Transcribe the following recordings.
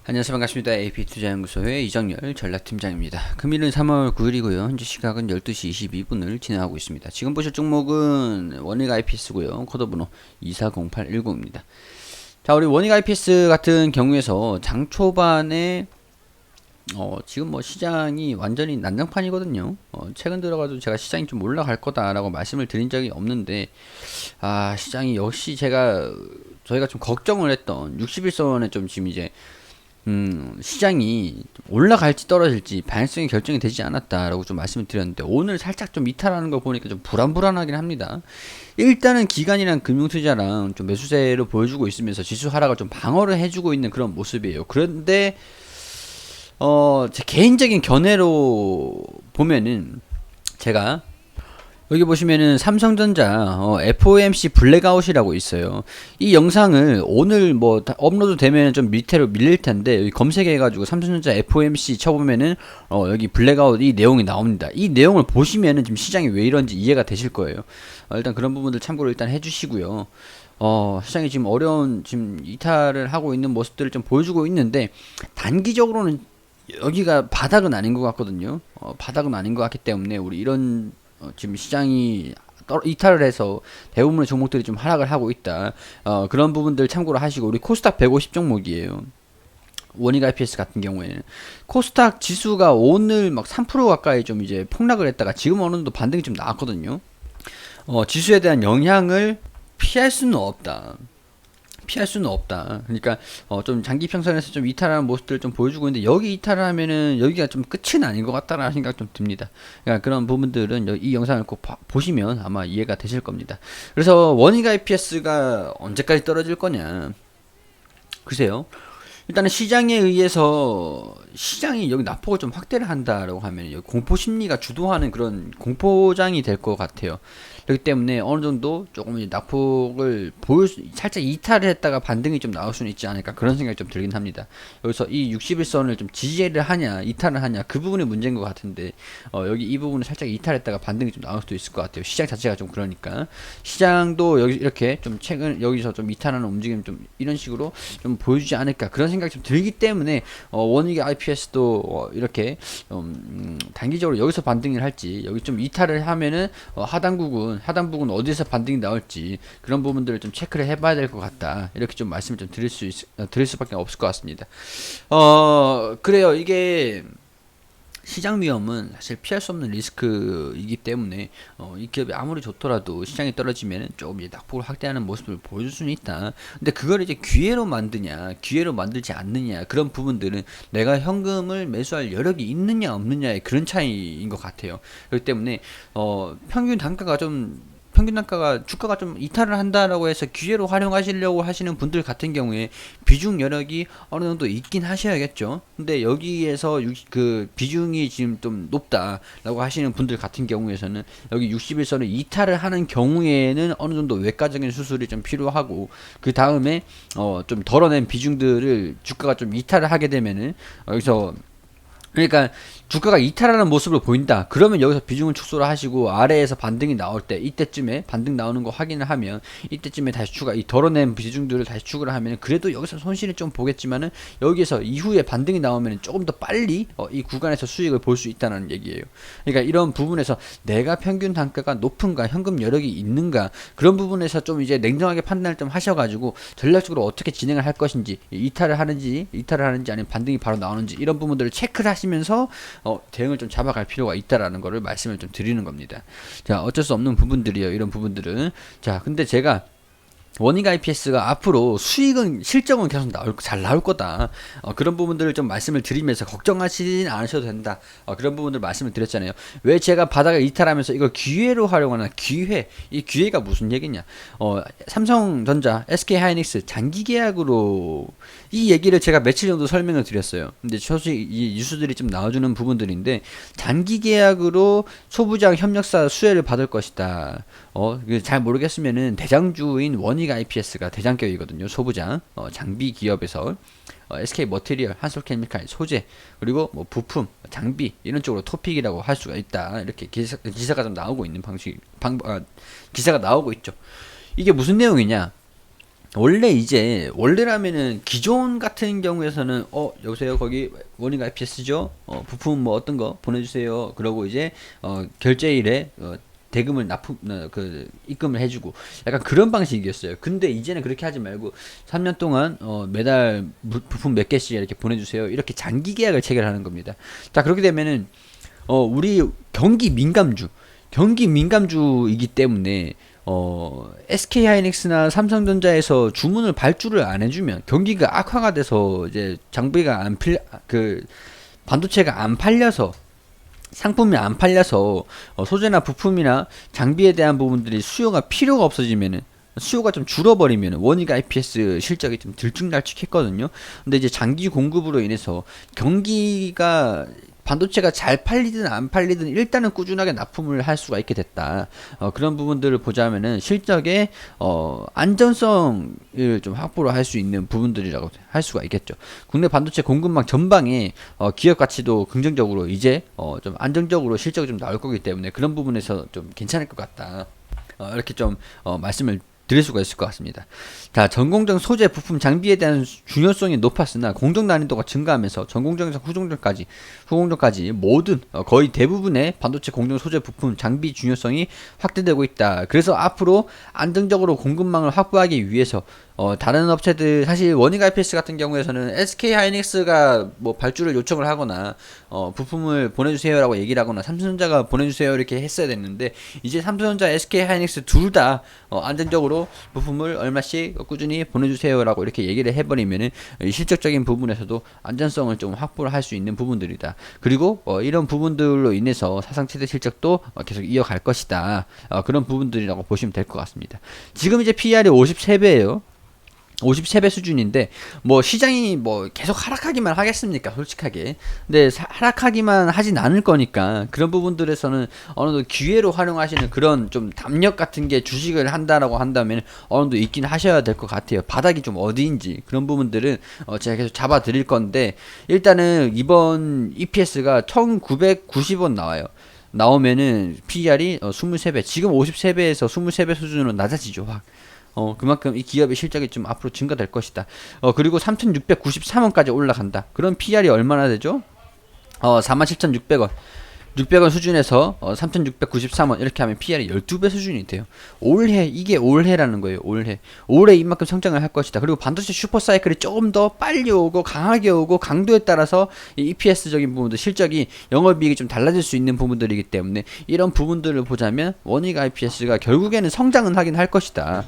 안녕하세요. 반갑습니다. AP투자연구소의 이정열 전략팀장입니다. 금일은 3월 9일이고요. 현재 시각은 12시 22분을 진행하고 있습니다. 지금 보실 종목은 원익 IPS고요. 코드번호 240810입니다. 자, 우리 원익 IPS 같은 경우에서 장 초반에 지금 뭐 시장이 완전히 난장판이거든요. 최근 들어가도 제가 시장이 좀 올라갈 거다라고 말씀을 드린 적이 없는데, 시장이 역시 저희가 좀 걱정을 했던 61선에 좀 지금 이제 시장이 올라갈지 떨어질지 방향성이 결정이 되지 않았다라고 좀 말씀을 드렸는데, 오늘 살짝 좀 이탈하는 거 보니까 좀 불안불안하긴 합니다. 일단은 기관이랑 금융투자랑 좀 매수세를 보여주고 있으면서 지수 하락을 좀 방어를 해주고 있는 그런 모습이에요. 그런데 제 개인적인 견해로 보면은, 제가 여기 보시면은 삼성전자 FOMC 블랙아웃이라고 있어요. 이 영상을 오늘 뭐 업로드 되면 좀 밑으로 밀릴 텐데, 여기 검색해가지고 삼성전자 FOMC 쳐보면은 여기 블랙아웃 이 내용이 나옵니다. 이 내용을 보시면은 지금 시장이 왜 이런지 이해가 되실 거예요. 일단 그런 부분들 참고를 일단 해주시고요. 시장이 지금 지금 이탈을 하고 있는 모습들을 좀 보여주고 있는데, 단기적으로는 여기가 바닥은 아닌 것 같거든요. 바닥은 아닌 것 같기 때문에 우리 이런 지금 시장이 이탈을 해서 대부분의 종목들이 좀 하락을 하고 있다. 그런 부분들 참고로 하시고, 우리 코스닥 150 종목이에요. 원익 IPS 같은 경우에는 코스닥 지수가 오늘 막 3% 가까이 좀 이제 폭락을 했다가 지금 어느 정도 반등이 좀 나왔거든요. 지수에 대한 영향을 피할 수는 없다. 그러니까 좀 장기 평선에서 좀 이탈하는 모습들을 좀 보여주고 있는데, 여기 이탈을 하면은 여기가 좀 끝은 아닌 것 같다라는 생각 좀 듭니다. 그러니까 그런 부분들은 이 영상을 꼭 보시면 아마 이해가 되실 겁니다. 그래서 원익 IPS가 언제까지 떨어질 거냐? 글쎄요. 일단은 시장에 의해서 시장이 여기 낙폭을 좀 확대를 한다라고 하면 여기 공포 심리가 주도하는 그런 공포장이 될 것 같아요. 그렇기 때문에 어느 정도 조금 낙폭을 살짝 이탈을 했다가 반등이 좀 나올 수는 있지 않을까, 그런 생각이 좀 들긴 합니다. 여기서 이 61선을 좀 지지를 하냐 이탈을 하냐, 그 부분이 문제인 것 같은데, 여기 이 부분을 살짝 이탈했다가 반등이 좀 나올 수도 있을 것 같아요. 시장 자체가 좀 그러니까 시장도 여기 이렇게 좀 최근 여기서 좀 이탈하는 움직임 좀 이런 식으로 좀 보여주지 않을까, 그런 생각이 좀 들기 때문에 원익 IPS도 이렇게 단기적으로 여기서 반등을 할지, 여기 좀 이탈을 하면은 하단 부분 어디서 반등이 나올지, 그런 부분들을 좀 체크를 해봐야 될 것 같다, 이렇게 좀 말씀을 좀 드릴 수밖에 없을 것 같습니다. 그래요. 이게 시장 위험은 사실 피할 수 없는 리스크이기 때문에 이 기업이 아무리 좋더라도 시장이 떨어지면 조금 이제 낙폭을 확대하는 모습을 보여줄 수는 있다. 근데 그걸 이제 기회로 만드냐, 기회로 만들지 않느냐, 그런 부분들은 내가 현금을 매수할 여력이 있느냐 없느냐의 그런 차이인 것 같아요. 그렇기 때문에 평균 단가가 주가가 좀 이탈을 한다라고 해서 기회로 활용하시려고 하시는 분들 같은 경우에 비중 여력이 어느 정도 있긴 하셔야겠죠. 근데 여기에서 그 비중이 지금 좀 높다라고 하시는 분들 같은 경우에서는 여기 61선을 이탈을 하는 경우에는 어느 정도 외과적인 수술이 좀 필요하고, 그 다음에 좀 덜어낸 비중들을 주가가 좀 이탈을 하게 되면은 여기서, 그러니까 주가가 이탈하는 모습을 보인다. 그러면 여기서 비중을 축소를 하시고, 아래에서 반등이 나올 때, 이때쯤에 반등 나오는 거 확인을 하면 이때쯤에 다시 이 덜어낸 비중들을 다시 추가를 하면, 그래도 여기서 손실을 좀 보겠지만은 여기에서 이후에 반등이 나오면 조금 더 빨리 이 구간에서 수익을 볼 수 있다는 얘기예요. 그러니까 이런 부분에서 내가 평균 단가가 높은가, 현금 여력이 있는가, 그런 부분에서 좀 이제 냉정하게 판단을 좀 하셔가지고 전략적으로 어떻게 진행을 할 것인지, 이탈을 하는지 아니면 반등이 바로 나오는지, 이런 부분들을 체크를 하시면서 대응을 좀 잡아갈 필요가 있다라는 거를 말씀을 좀 드리는 겁니다. 자, 어쩔 수 없는 부분들이에요, 이런 부분들은. 자, 근데 제가 원익 IPS가 앞으로 실적은 계속 잘 나올 거다. 그런 부분들을 좀 말씀을 드리면서 걱정하시진 않으셔도 된다. 그런 부분들 말씀을 드렸잖아요. 왜 제가 바닥을 이탈하면서 이걸 기회로 활용하나, 이 기회가 무슨 얘기냐. 삼성전자, SK하이닉스 장기 계약으로, 이 얘기를 제가 며칠 정도 설명을 드렸어요. 근데 솔직히 이 뉴스들이 좀 나와주는 부분들인데, 장기 계약으로 소부장 협력사 수혜를 받을 것이다. 잘 모르겠으면은 대장주인 원익 IPS가 대장격이거든요. 소부장, 장비 기업에서 SK 머티리얼, 한솔케미칼, 소재, 그리고 뭐 부품, 장비 이런 쪽으로 토픽이라고 할 수가 있다. 이렇게 기사가 좀 나오고 있는 기사가 나오고 있죠. 이게 무슨 내용이냐? 원래라면은 기존 같은 경우에서는 여보세요 거기 원인 IPS죠 부품 뭐 어떤 거 보내주세요 그러고 이제 결제일에 대금을 입금을 해주고 약간 그런 방식이었어요. 근데 이제는 그렇게 하지 말고 3년 동안 매달 부품 몇 개씩 이렇게 보내주세요 이렇게 장기 계약을 체결하는 겁니다. 자 그렇게 되면은 우리 경기 민감주이기 때문에 SK 하이닉스나 삼성전자에서 주문을 발주를 안 해주면 경기가 악화가 돼서 이제 장비가 반도체가 안 팔려서 상품이 안 팔려서 소재나 부품이나 장비에 대한 부분들이 수요가 필요가 없어지면은 수요가 좀 줄어버리면 원익 IPS 실적이 좀 들쭉날쭉했거든요. 근데 이제 장기 공급으로 인해서 경기가 반도체가 잘 팔리든 안 팔리든 일단은 꾸준하게 납품을 할 수가 있게 됐다. 그런 부분들을 보자면은 실적의 안전성을 좀 확보를 할 수 있는 부분들이라고 할 수가 있겠죠. 국내 반도체 공급망 전방에 기업 가치도 긍정적으로 이제 좀 안정적으로 실적이 좀 나올 거기 때문에 그런 부분에서 좀 괜찮을 것 같다. 이렇게 좀 말씀을 드릴 수가 있을 것 같습니다. 자, 전공정 소재 부품 장비에 대한 중요성이 높았으나 공정 난이도가 증가하면서 전공정에서 후공정까지 모든 거의 대부분의 반도체 공정 소재 부품 장비 중요성이 확대되고 있다. 그래서 앞으로 안정적으로 공급망을 확보하기 위해서 다른 업체들 사실 원익 IPS 같은 경우에서는 SK 하이닉스가 뭐 발주를 요청을 하거나 부품을 보내주세요라고 얘기를 하거나 삼성전자가 보내주세요 이렇게 했어야 됐는데 이제 삼성전자, SK 하이닉스 둘 다 안정적으로 부품을 얼마씩 꾸준히 보내주세요라고 이렇게 얘기를 해버리면은 실적적인 부분에서도 안전성을 좀 확보를 할 수 있는 부분들이다. 그리고 이런 부분들로 인해서 사상 최대 실적도 계속 이어갈 것이다. 그런 부분들이라고 보시면 될 것 같습니다. 지금 이제 PER이 53배예요. 53배 수준인데 뭐 시장이 뭐 계속 하락하기만 하겠습니까 솔직하게. 근데 하락하기만 하진 않을 거니까 그런 부분들에서는 어느 정도 기회로 활용하시는 그런 좀 담력 같은 게 주식을 한다라고 한다면 어느 정도 있긴 하셔야 될 것 같아요. 바닥이 좀 어디인지 그런 부분들은 제가 계속 잡아 드릴 건데 일단은 이번 EPS가 1990원 나와요. 나오면은 PER이 23배, 지금 53배에서 23배 수준으로 낮아지죠 확. 그만큼 이 기업의 실적이 좀 앞으로 증가될 것이다. 그리고 3,693원까지 올라간다. 그럼 PR이 얼마나 되죠? 47,600원. 600원 수준에서 3,693원 이렇게 하면 PR이 12배 수준이 돼요. 이게 올해라는 거예요. 올해 이만큼 성장을 할 것이다. 그리고 반도체 슈퍼사이클이 조금 더 빨리 오고 강하게 오고 강도에 따라서 이 EPS적인 부분도 실적이 영업이익이 좀 달라질 수 있는 부분들이기 때문에 이런 부분들을 보자면 원익 IPS가 결국에는 성장은 하긴 할 것이다.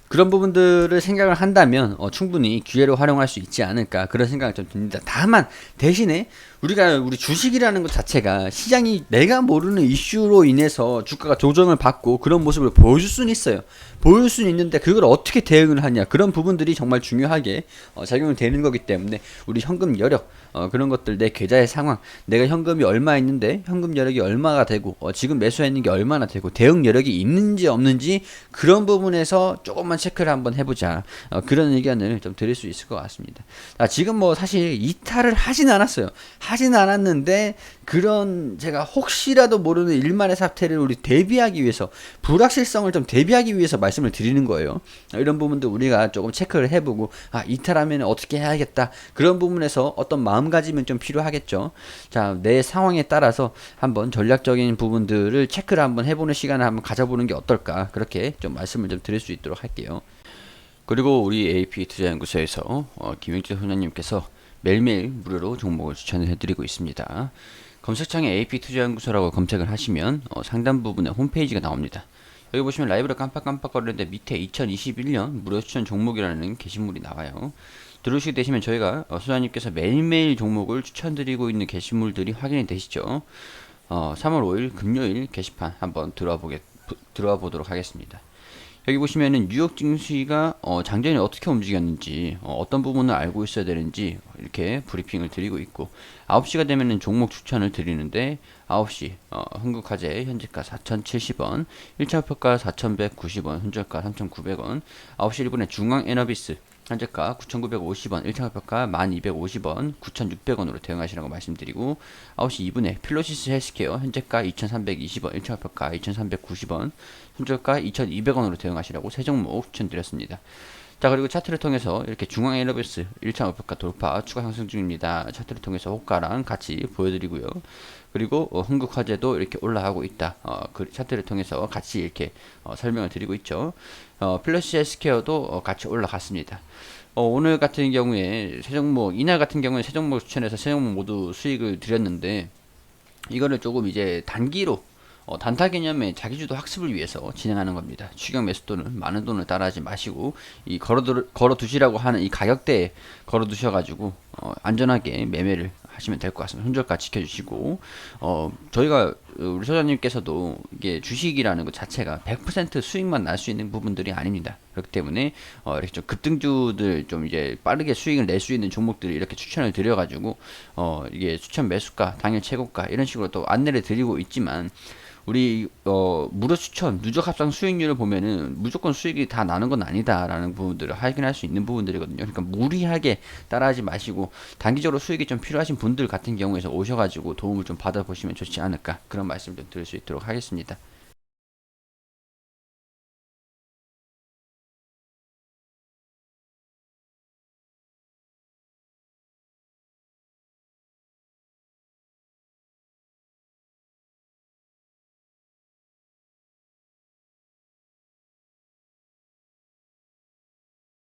그런 부분들을 생각을 한다면 충분히 기회로 활용할 수 있지 않을까 그런 생각이 좀 듭니다. 다만 대신에 우리 주식이라는 것 자체가 시장이 내가 모르는 이슈로 인해서 주가가 조정을 받고 그런 모습을 보여줄 수는 있어요. 보여줄 수는 있는데 그걸 어떻게 대응을 하냐 그런 부분들이 정말 중요하게 작용이 되는 거기 때문에 우리 현금 여력 그런 것들 내 계좌의 상황 내가 현금이 얼마 있는데 현금 여력이 얼마가 되고 지금 매수했는 게 얼마나 되고 대응 여력이 있는지 없는지 그런 부분에서 조금만 체크를 한번 해보자 그런 의견을 좀 드릴 수 있을 것 같습니다. 지금 뭐 사실 이탈을 하진 않았는데 그런 제가 혹시라도 모르는 일만의 사태를 우리 대비하기 위해서 불확실성을 좀 대비하기 위해서 말씀을 드리는 거예요. 이런 부분도 우리가 조금 체크를 해보고 이탈하면 어떻게 해야겠다 그런 부분에서 어떤 마음가짐은 좀 필요하겠죠. 자, 내 상황에 따라서 한번 전략적인 부분들을 체크를 한번 해보는 시간을 한번 가져보는 게 어떨까 그렇게 좀 말씀을 좀 드릴 수 있도록 할게요. 그리고 우리 AP 투자연구소에서 김영재 소장님께서 매일매일 무료로 종목을 추천을 해드리고 있습니다. 검색창에 AP 투자연구소라고 검색을 하시면 상단 부분에 홈페이지가 나옵니다. 여기 보시면 라이브를 깜빡깜빡거리는데 밑에 2021년 무료 추천 종목이라는 게시물이 나와요. 들어오시게 되시면 저희가 소장님께서 매일매일 종목을 추천드리고 있는 게시물들이 확인이 되시죠. 3월 5일 금요일 게시판 한번 들어와 보도록 하겠습니다. 여기 보시면은 뉴욕 증시가 장전이 어떻게 움직였는지 어떤 부분을 알고 있어야 되는지 이렇게 브리핑을 드리고 있고 9시가 되면은 종목 추천을 드리는데 9시 흥국화재 현재가 4,070원 1차 목표가 4,190원 현저가 3,900원 9시 1분에 중앙에너비스 현재가 9,950원 1차 목표가 1,250원 9,600원으로 대응하시라고 말씀드리고 9시 2분에 필로시스 헬스케어 현재가 2,320원 1차 목표가 2,390원 현저가 2,200원으로 대응하시라고 세 종목 추천드렸습니다. 자, 그리고 차트를 통해서 이렇게 중앙 에너베이스 1차 목표가 돌파 추가 상승 중입니다. 차트를 통해서 호가랑 같이 보여드리고요. 그리고 흥국화재도 이렇게 올라가고 있다. 그 차트를 통해서 같이 이렇게 설명을 드리고 있죠. 플래시 헬스케어도 같이 올라갔습니다. 오늘 같은 경우에 세 종목, 이날 같은 경우에 세 종목 추천해서 세 종목 모두 수익을 드렸는데, 이거를 조금 이제 단기로 단타 개념의 자기주도 학습을 위해서 진행하는 겁니다. 추격 매수 또는 많은 돈을 따라하지 마시고 이 걸어두시라고 하는 이 가격대에 걸어두셔가지고 안전하게 매매를 하시면 될 것 같습니다. 손절가 지켜주시고 저희가 우리 소장님께서도 이게 주식이라는 것 자체가 100% 수익만 날 수 있는 부분들이 아닙니다. 그렇기 때문에 이렇게 좀 급등주들 좀 이제 빠르게 수익을 낼 수 있는 종목들을 이렇게 추천을 드려가지고 이게 추천 매수가, 당일 최고가 이런 식으로 또 안내를 드리고 있지만, 우리 무료 추천, 누적 합산 수익률을 보면은 무조건 수익이 다 나는 건 아니다라는 부분들을 확인할 수 있는 부분들이거든요. 그러니까 무리하게 따라하지 마시고 단기적으로 수익이 좀 필요하신 분들 같은 경우에서 오셔가지고 도움을 좀 받아보시면 좋지 않을까, 그런 말씀 좀 드릴 수 있도록 하겠습니다.